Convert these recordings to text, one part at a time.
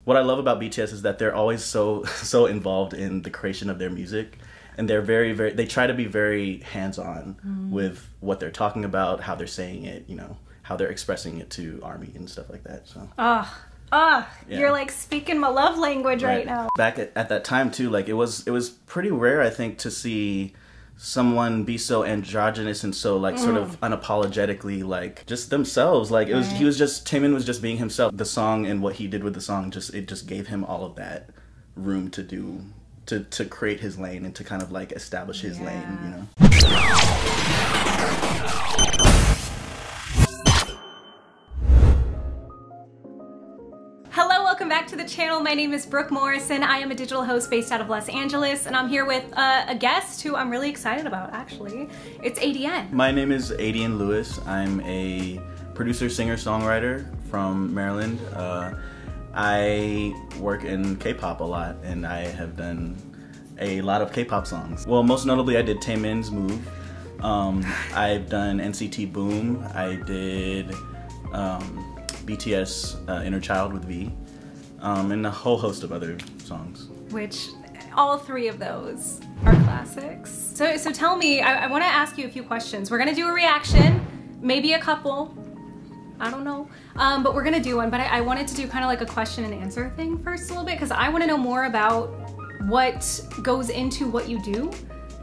what I love about BTS is that they're always so involved in the creation of their music, and they're they try to be very hands-on with what they're talking about, how they're saying it, you know, how they're expressing it to ARMY and stuff like that. So you're like speaking my love language right now. Back at that time too, like it was pretty rare, I think, to see someone be so androgynous and so like sort of unapologetically like just themselves. Like Taemin was just being himself. The song and what he did with the song just gave him all of that room to do to create his lane and to kind of like establish his lane, you know. Welcome back to the channel. My name is Brooke Morrison. I am a digital host based out of Los Angeles, and I'm here with a guest who I'm really excited about, actually. It's ADN. My name is ADN Lewis. I'm a producer, singer, songwriter from Maryland. I work in K-pop a lot, and I have done a lot of K-pop songs. Well, most notably, I did Taemin's Move. I've done NCT Boom. I did BTS Inner Child with V. And a whole host of other songs. Which, all three of those are classics. So tell me, I want to ask you a few questions. We're going to do a reaction, maybe a couple, I don't know. But we're going to do one, but I wanted to do kind of like a question and answer thing first a little bit, because I want to know more about what goes into what you do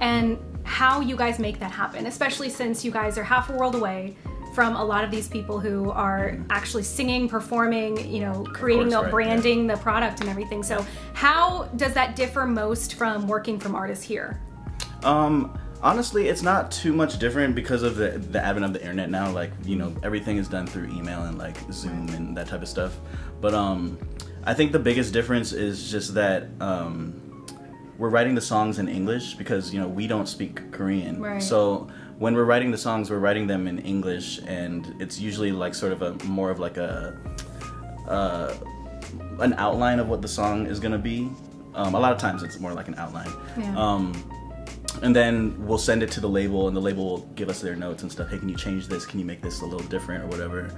and how you guys make that happen, especially since you guys are half a world away from a lot of these people who are actually singing, performing, you know, creating the branding, the product and everything. So how does that differ most from working from artists here? Honestly, it's not too much different because of the advent of the internet now. Like, you know, everything is done through email and like Zoom and that type of stuff. But I think the biggest difference is just that we're writing the songs in English because, you know, we don't speak Korean. Right. So when we're writing the songs, we're writing them in English, and it's usually like sort of more of like an outline of what the song is gonna be. A lot of times it's more like an outline. Yeah. And then we'll send it to the label, and the label will give us their notes and stuff. Hey, can you change this? Can you make this a little different or whatever?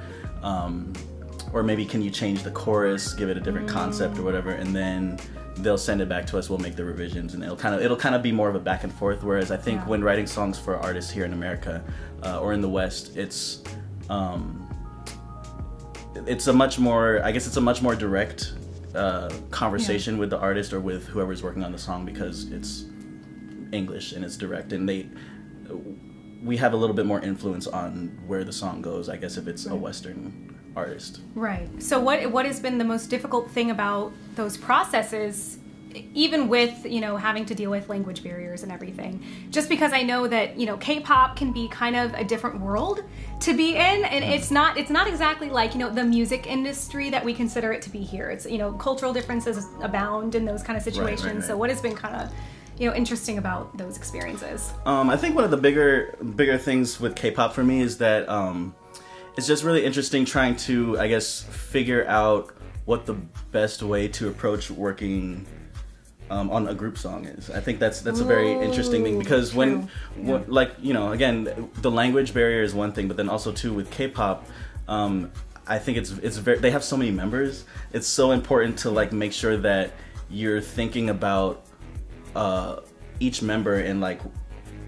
Or maybe can you change the chorus, give it a different concept or whatever, and then they'll send it back to us. We'll make the revisions, and it'll kind of be more of a back and forth. Whereas I think when writing songs for artists here in America or in the West, it's a much more direct conversation with the artist or with whoever's working on the song, because it's English and it's direct, and we have a little bit more influence on where the song goes, I guess, if it's a Western artist. Right. So what has been the most difficult thing about those processes, even with, you know, having to deal with language barriers and everything? Just because I know that, you know, K-pop can be kind of a different world to be in, and it's not exactly like, you know, the music industry that we consider it to be here. It's, you know, cultural differences abound in those kind of situations. Right. So what has been kind of, you know, interesting about those experiences? I think one of the bigger things with K-pop for me is that it's just really interesting trying to, I guess, figure out what the best way to approach working on a group song is. I think that's a very interesting thing, because like, you know, again, the language barrier is one thing, but then also too with K-pop, I think it's very, they have so many members. It's so important to like make sure that you're thinking about each member and like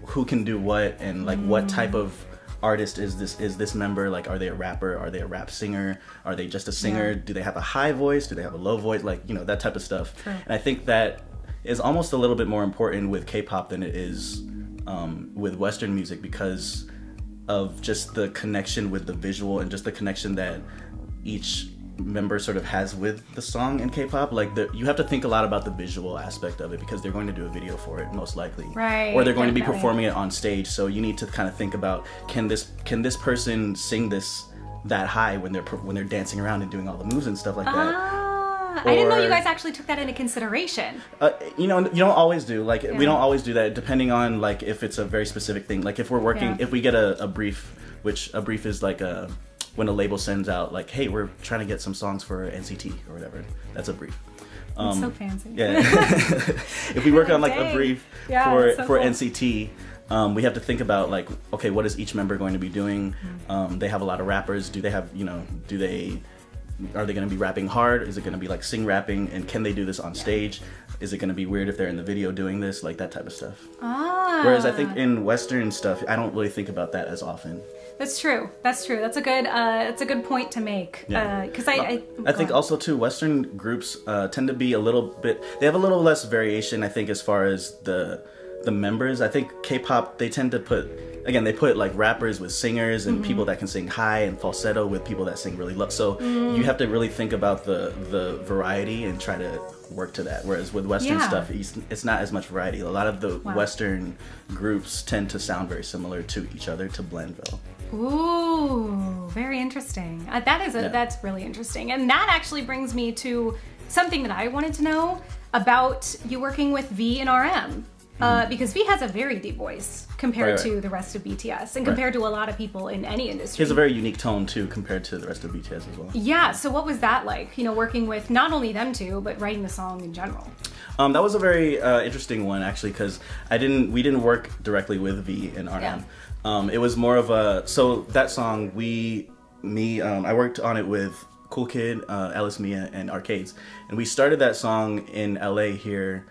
who can do what, and like what type of artist is this member. Like, are they a rapper? Are they a rap singer? Are they just a singer? Do they have a high voice? Do they have a low voice? Like, you know, that type of stuff. True. And I think that is almost a little bit more important with K-pop than it is with Western music, because of just the connection with the visual and just the connection that each member sort of has with the song in K-pop. Like, you have to think a lot about the visual aspect of it, because they're going to do a video for it most likely, right? Or they're going to be performing it on stage. So you need to kind of think about, can this person sing this that high when they're dancing around and doing all the moves and stuff like that? I didn't know you guys actually took that into consideration. You know, you don't always do. Like, we don't always do that, depending on like if it's a very specific thing. Like if we're working, if we get a brief, which a brief is like when a label sends out like, hey, we're trying to get some songs for NCT or whatever. That's a brief. It's so fancy. Yeah. If we work on like a brief for NCT, we have to think about like, okay, what is each member going to be doing? They have a lot of rappers. Do they have, you know, do they are they going to be rapping hard? Is it going to be like sing rapping? And can they do this on stage? Is it going to be weird if they're in the video doing this? Like that type of stuff. Whereas I think in Western stuff, I don't really think about that as often. That's true. That's true. That's a good point to make. Because I think also too, Western groups tend to be a little bit. They have a little less variation, I think, as far as the members. I think K-pop, they tend to put. Again, they put like rappers with singers and people that can sing high and falsetto with people that sing really low. So you have to really think about the variety and try to work to that. Whereas with Western stuff, it's not as much variety. A lot of the Western groups tend to sound very similar to each other to blend well. Ooh, very interesting. That's really interesting. And that actually brings me to something that I wanted to know about you working with V and RM. Because V has a very deep voice compared to the rest of BTS and compared to a lot of people in any industry. He has a very unique tone too compared to the rest of BTS as well. Yeah, so what was that like, working with not only them two, but writing the song in general? That was a very interesting one actually, because we didn't work directly with V and RM. Yeah. It was more of so that song, I worked on it with Cool Kid, Alice Mia, and Arcades. And we started that song in LA here,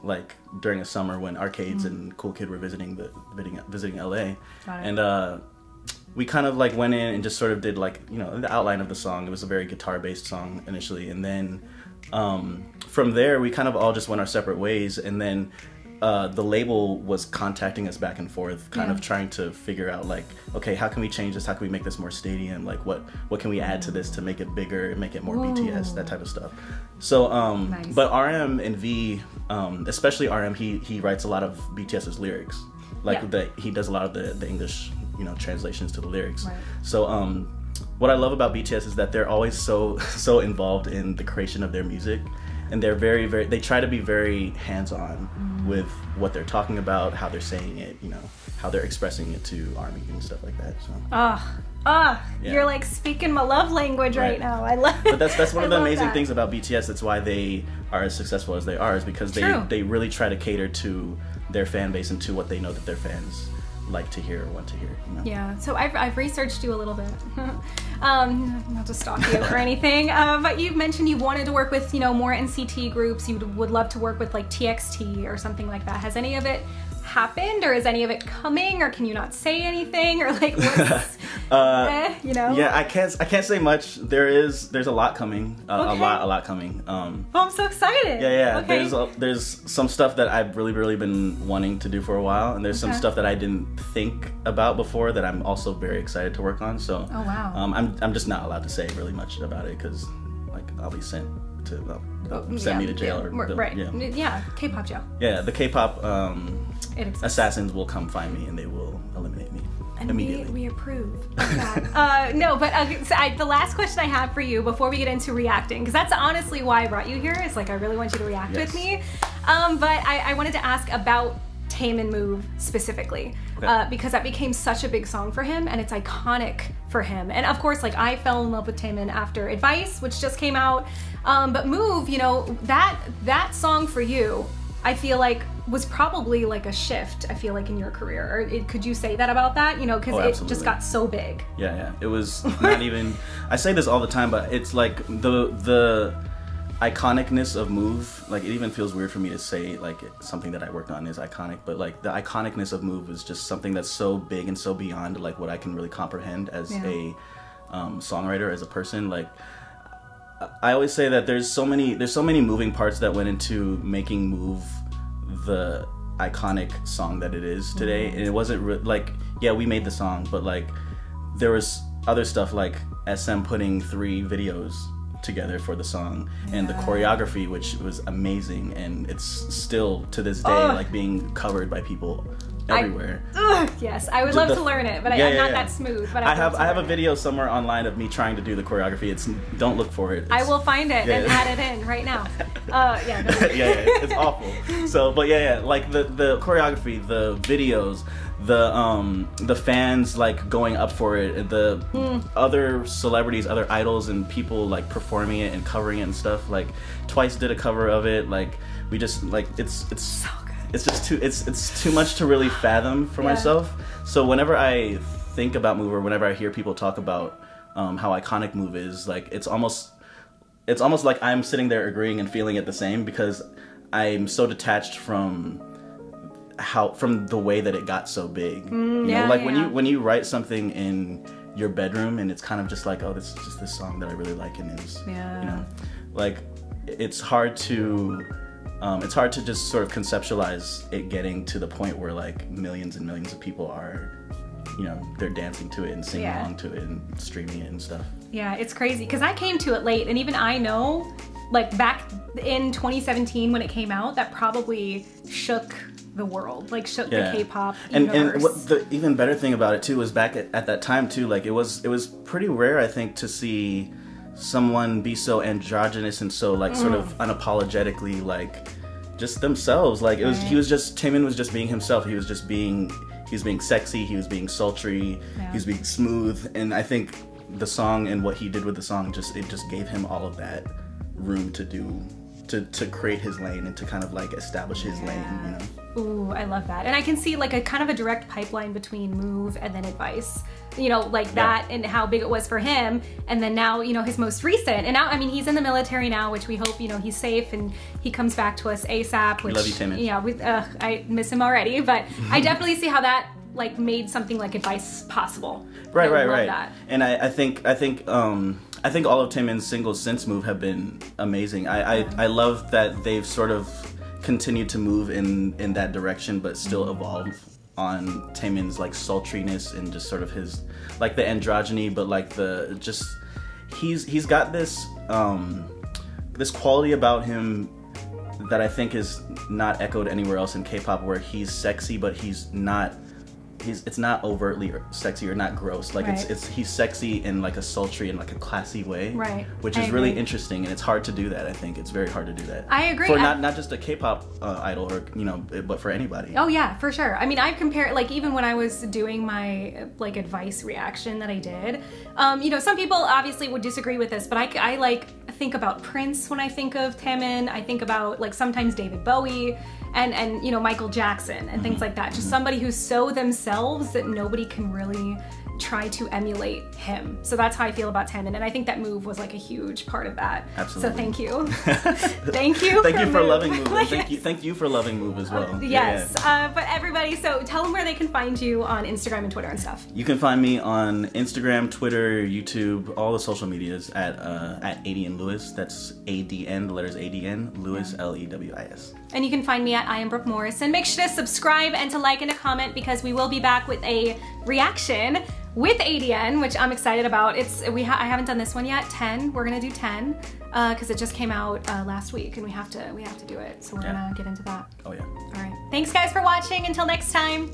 like during a summer when Arcades and Cool Kid were visiting LA. And we kind of like went in and just sort of did like, the outline of the song. It was a very guitar-based song initially. And then from there, we kind of all just went our separate ways. And then the label was contacting us back and forth, kind of trying to figure out like, okay, how can we change this? How can we make this more stadium? Like what can we add to this to make it bigger and make it more BTS, that type of stuff. So, nice. But RM and V, especially RM, he writes a lot of BTS's lyrics. Like he does a lot of the English, translations to the lyrics. Right. So, what I love about BTS is that they're always so involved in the creation of their music. And they're very, very, they try to be very hands-on with what they're talking about, how they're saying it, how they're expressing it to ARMY and stuff like that. So. You're like speaking my love language right now. I love it. But that's one of the amazing things about BTS. That's why they are as successful as they are, is because they really try to cater to their fan base and to what they know that their fans like to hear or want to hear. Yeah, so I've researched you a little bit. Not to stalk you or anything, but you've mentioned you wanted to work with more NCT groups. You would love to work with like TXT or something like that. Has any of it happened, or is any of it coming, or can you not say anything, or like what's Yeah, I can't say much. There's a lot coming, a lot coming. I'm so excited. Okay. There's some stuff that I've really been wanting to do for a while, and there's some stuff that I didn't think about before that I'm also very excited to work on. So I'm just not allowed to say really much about it because like I'll be sent to send me to jail K-pop jail. Yeah, the K-pop assassins will come find me and they will eliminate me. And we approve of that. No, but the last question I have for you before we get into reacting, because that's honestly why I brought you here, is like I really want you to react with me. But I wanted to ask about Taemin Move specifically, because that became such a big song for him and it's iconic for him. And of course, like I fell in love with Taemin after Advice, which just came out. But Move, that song for you, I feel like was probably like a shift, I feel like, in your career. Or could you say that about that? Because it just got so big. Yeah. It was not even, I say this all the time, but it's like the iconicness of Move, like it even feels weird for me to say like something that I worked on is iconic, but like the iconicness of Move is just something that's so big and so beyond like what I can really comprehend as a songwriter, as a person. Like I always say that there's so many moving parts that went into making Move the iconic song that it is today. And it wasn't we made the song, but like there was other stuff like SM putting 3 videos together for the song and the choreography, which was amazing, and it's still to this day like being covered by people everywhere. Yes, I would love to learn it, but I'm not that smooth. But I have a video somewhere online of me trying to do the choreography. Don't look for it. I will find it and add it in right now. It's awful. So, but like the choreography, the videos, the fans like going up for it, the other celebrities, other idols, and people like performing it and covering it and stuff. Like Twice did a cover of it. Like we just like it's so good. It's just it's too much to really fathom for myself. So whenever I think about Move, or whenever I hear people talk about how iconic Move is. Like it's almost like I'm sitting there agreeing and feeling it the same, because I'm so detached from the way that it got so big. You know, like when you write something in your bedroom and it's kind of just like, oh, this is just this song that I really like, and it's you know, like it's hard to just sort of conceptualize it getting to the point where like millions and millions of people are, you know, they're dancing to it and singing along to it and streaming it and stuff. Yeah, it's crazy because I came to it late, and even I know, like back in 2017 when it came out, that probably shook the world, like shook the K-pop universe. And what the even better thing about it too was back at that time too, like it was pretty rare, I think, to see someone be so androgynous and so like sort of unapologetically like just themselves. Like it was Taemin was just being himself. He was being sexy, he was being sultry, he was being smooth, and I think the song and what he did with the song just gave him all of that room to create his lane and to kind of like establish his lane, you know. Ooh, I love that. And I can see like a kind of a direct pipeline between Move and then Advice, you know, like that and how big it was for him. And then now, you know, his most recent, and now, I mean, he's in the military now, which we hope, you know, he's safe and he comes back to us ASAP, which, we love you, Taemin. Yeah, I miss him already, but I definitely see how that like made something like Advice possible. Right. That. And I think all of Taemin's singles since Move have been amazing. I love that they've sort of continued to move in that direction, but still evolve on Taemin's like sultriness and just sort of his like the androgyny, but like the just he's got this this quality about him that I think is not echoed anywhere else in K-pop, where he's sexy but it's not overtly sexy or not gross. Like he's sexy in like a sultry and like a classy way, which is really interesting, and it's hard to do that. I think it's very hard to do that. I agree. For not just a K-pop idol, or you know, but for anybody. Oh yeah, for sure. I mean, I've compared, like even when I was doing my like Advice reaction that I did, you know, some people obviously would disagree with this, but I like think about Prince when I think of Taemin. I think about like sometimes David Bowie and you know, Michael Jackson and things like that. Just somebody who's so themselves that nobody can really try to emulate him. So that's how I feel about Taemin, and I think that Move was like a huge part of that. Absolutely. So thank you. Thank you for loving Move. And thank you for loving Move as well. Yes. But everybody, so tell them where they can find you on Instagram and Twitter and stuff. You can find me on Instagram, Twitter, YouTube, all the social medias at ADN Lewis. That's ADN, the letters ADN, Lewis, Lewis. And you can find me at I am Brooke Morrison. Make sure to subscribe and to like and to comment, because we will be back with a reaction with ADN, which I'm excited about. I haven't done this one yet. 10. We're gonna do 10 because it just came out last week, and we have to do it. So we're gonna get into that. Oh yeah. All right. Thanks guys for watching. Until next time.